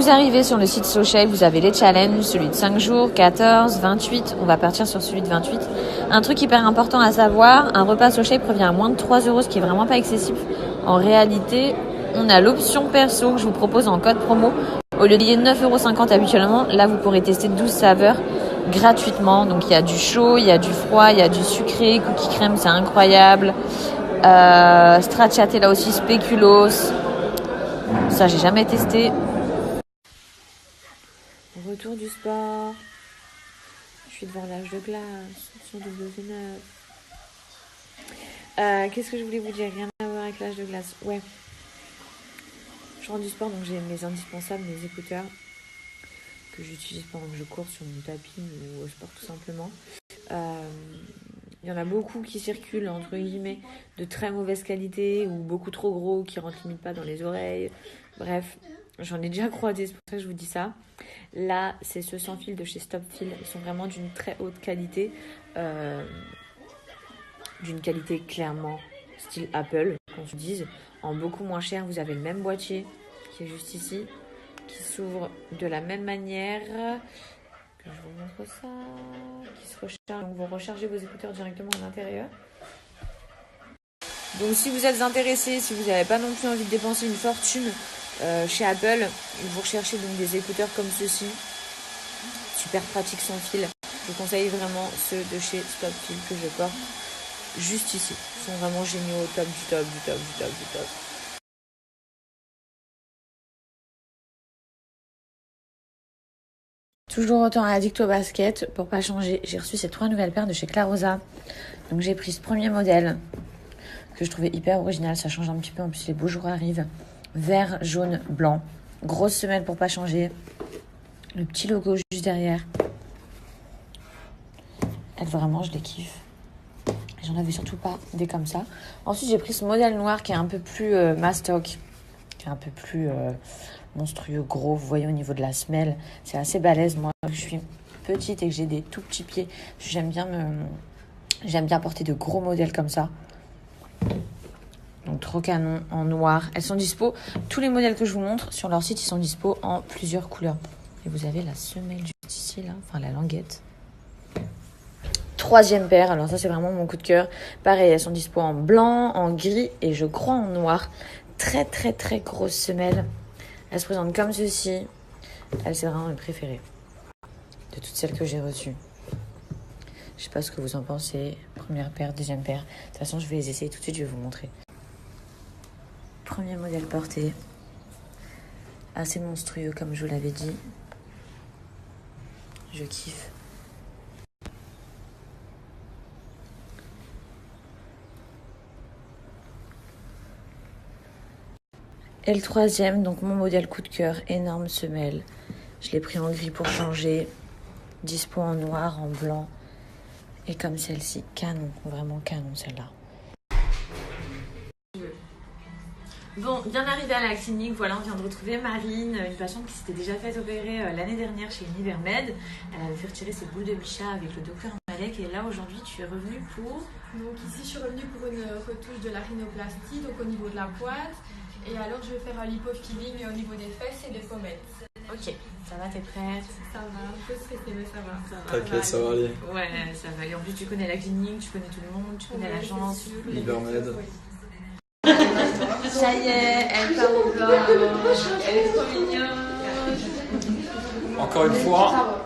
vous arrivez sur le site SoShape, vous avez les challenges, celui de 5 jours, 14, 28. On va partir sur celui de 28. Un truc hyper important à savoir, un repas SoShape revient à moins de 3 euros, ce qui est vraiment pas excessif. En réalité, on a l'option perso que je vous propose en code promo. Au lieu de payer 9,50 € habituellement, là vous pourrez tester 12 saveurs gratuitement. Donc il y a du chaud, il y a du froid, il y a du sucré, cookie crème, c'est incroyable. Stracciatella aussi, spéculoos. Ça, j'ai jamais testé. Retour du sport. Je suis devant l'âge de glace sur W9. Qu'est-ce que je voulais vous dire? Rien à voir avec l'âge de glace. Ouais. Je rentre du sport, donc j'ai mes indispensables, mes écouteurs que j'utilise pendant que je cours sur mon tapis ou au sport tout simplement. Il y en a beaucoup qui circulent entre guillemets de très mauvaise qualité ou beaucoup trop gros qui rentrent limite pas dans les oreilles. Bref, j'en ai déjà croisé, c'est pour ça que je vous dis ça. Là, c'est ceux sans fil de chez Stopfil. Ils sont vraiment d'une très haute qualité. D'une qualité clairement style Apple, qu'on se dise. En beaucoup moins cher, vous avez le même boîtier qui est juste ici, qui s'ouvre de la même manière. Que je vous montre ça. Qui se recharge. Donc vous rechargez vos écouteurs directement à l'intérieur. Donc si vous êtes intéressé, si vous n'avez pas non plus envie de dépenser une fortune chez Apple, vous recherchez donc des écouteurs comme ceux-ci, super pratiques sans fil. Je vous conseille vraiment ceux de chez Stopfil que je porte juste ici. Ils sont vraiment géniaux, au top du top, du top, du top, du top. Toujours autant addict au basket, pour pas changer, j'ai reçu ces 3 nouvelles paires de chez Clarosa. Donc j'ai pris ce premier modèle que je trouvais hyper original, ça change un petit peu, en plus les beaux jours arrivent. Vert, jaune, blanc. Grosse semelle pour pas changer. Le petit logo juste derrière. Elles, vraiment, je les kiffe. J'en avais surtout pas des comme ça. Ensuite, j'ai pris ce modèle noir qui est un peu plus mastoc, qui est un peu plus monstrueux, gros. Vous voyez au niveau de la semelle, c'est assez balèze. Moi, je suis petite et que j'ai des tout petits pieds, j'aime bien porter de gros modèles comme ça. Donc trop canon en noir. Elles sont dispo. Tous les modèles que je vous montre sur leur site, ils sont dispo en plusieurs couleurs. Et vous avez la semelle juste ici, là. Enfin, la languette. 3e paire. Alors ça, c'est vraiment mon coup de cœur. Pareil, elles sont dispo en blanc, en gris et je crois en noir. Très, très, très grosse semelle. Elles se présentent comme ceci. Elles, c'est vraiment mes préférées. De toutes celles que j'ai reçues. Je sais pas ce que vous en pensez. Première paire, deuxième paire. De toute façon, je vais les essayer tout de suite. Je vais vous montrer. Premier modèle porté. Assez monstrueux, comme je vous l'avais dit. Je kiffe. Et le 3e, donc mon modèle coup de cœur, énorme semelle. Je l'ai pris en gris pour changer. Dispo en noir, en blanc. Et comme celle-ci, canon, vraiment canon celle-là. Bon, bien arrivé à la clinique, voilà, on vient de retrouver Marine, une patiente qui s'était déjà fait opérer l'année dernière chez Univermed. Elle avait fait retirer ses boules de bichat avec le docteur Malek et là aujourd'hui tu es revenue pour... Donc ici je suis revenue pour une retouche de la rhinoplastie, donc au niveau de la pointe. Et alors je vais faire un lipofilling au niveau des fesses et des pommettes. Ok, ça va, t'es prête? Ça va, un peu stressée mais ça va. T'inquiète, ça va aller. Ouais, ça va aller. En plus tu connais la clinique, tu connais tout le monde, tu connais l'agence. Univermed. Ça y est, elle part au blanc, elle est trop mignonne. Encore une fois,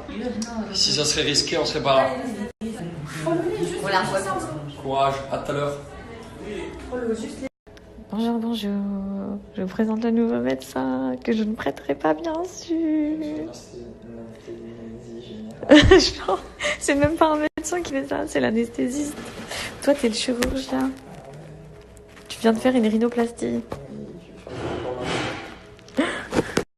si ça serait risqué, on serait pas là. Voilà. Courage, à tout à l'heure. Bonjour, bonjour. Je vous présente le nouveau médecin que je ne prêterai pas, bien sûr. Genre, c'est même pas un médecin qui fait ça, c'est l'anesthésiste. Toi, t'es le chirurgien. Tu viens de faire une rhinoplastie. Là,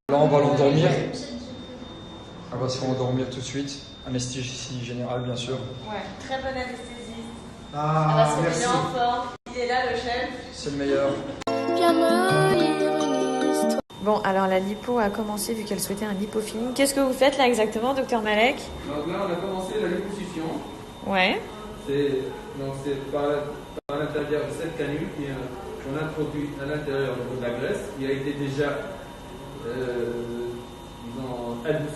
on va l'endormir. Elle va se endormir tout de suite. Anesthésie générale, bien sûr. Ouais, très bonne anesthésiste. Ah, Elle va se merci. remettre en forme. Il est là, le chef. C'est le meilleur. Bon, alors la lipo a commencé vu qu'elle souhaitait un lipofilling. Qu'est-ce que vous faites là exactement, docteur Malek? Donc là, on a commencé la liposuction. Ouais. C'est par l'intérieur de cette canule qu'on introduit à l'intérieur de la graisse qui a été déjà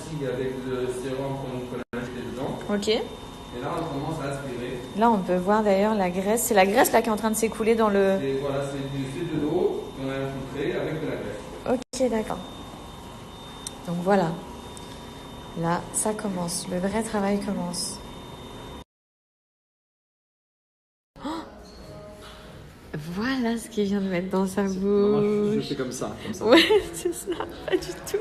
anti-fatigue avec le sérum qu'on a acheté dedans. Ok. Et là, on commence à aspirer. Là, on peut voir d'ailleurs la graisse. C'est la graisse là qui est en train de s'écouler dans le... Et voilà, c'est de l'eau qu'on a infiltrée avec de la graisse. Ok, d'accord. Donc voilà. Là, ça commence. Le vrai travail commence. Oh, voilà ce qu'il vient de mettre dans sa bouche. Je fais comme ça. Ouais, c'est ça. Pas du tout.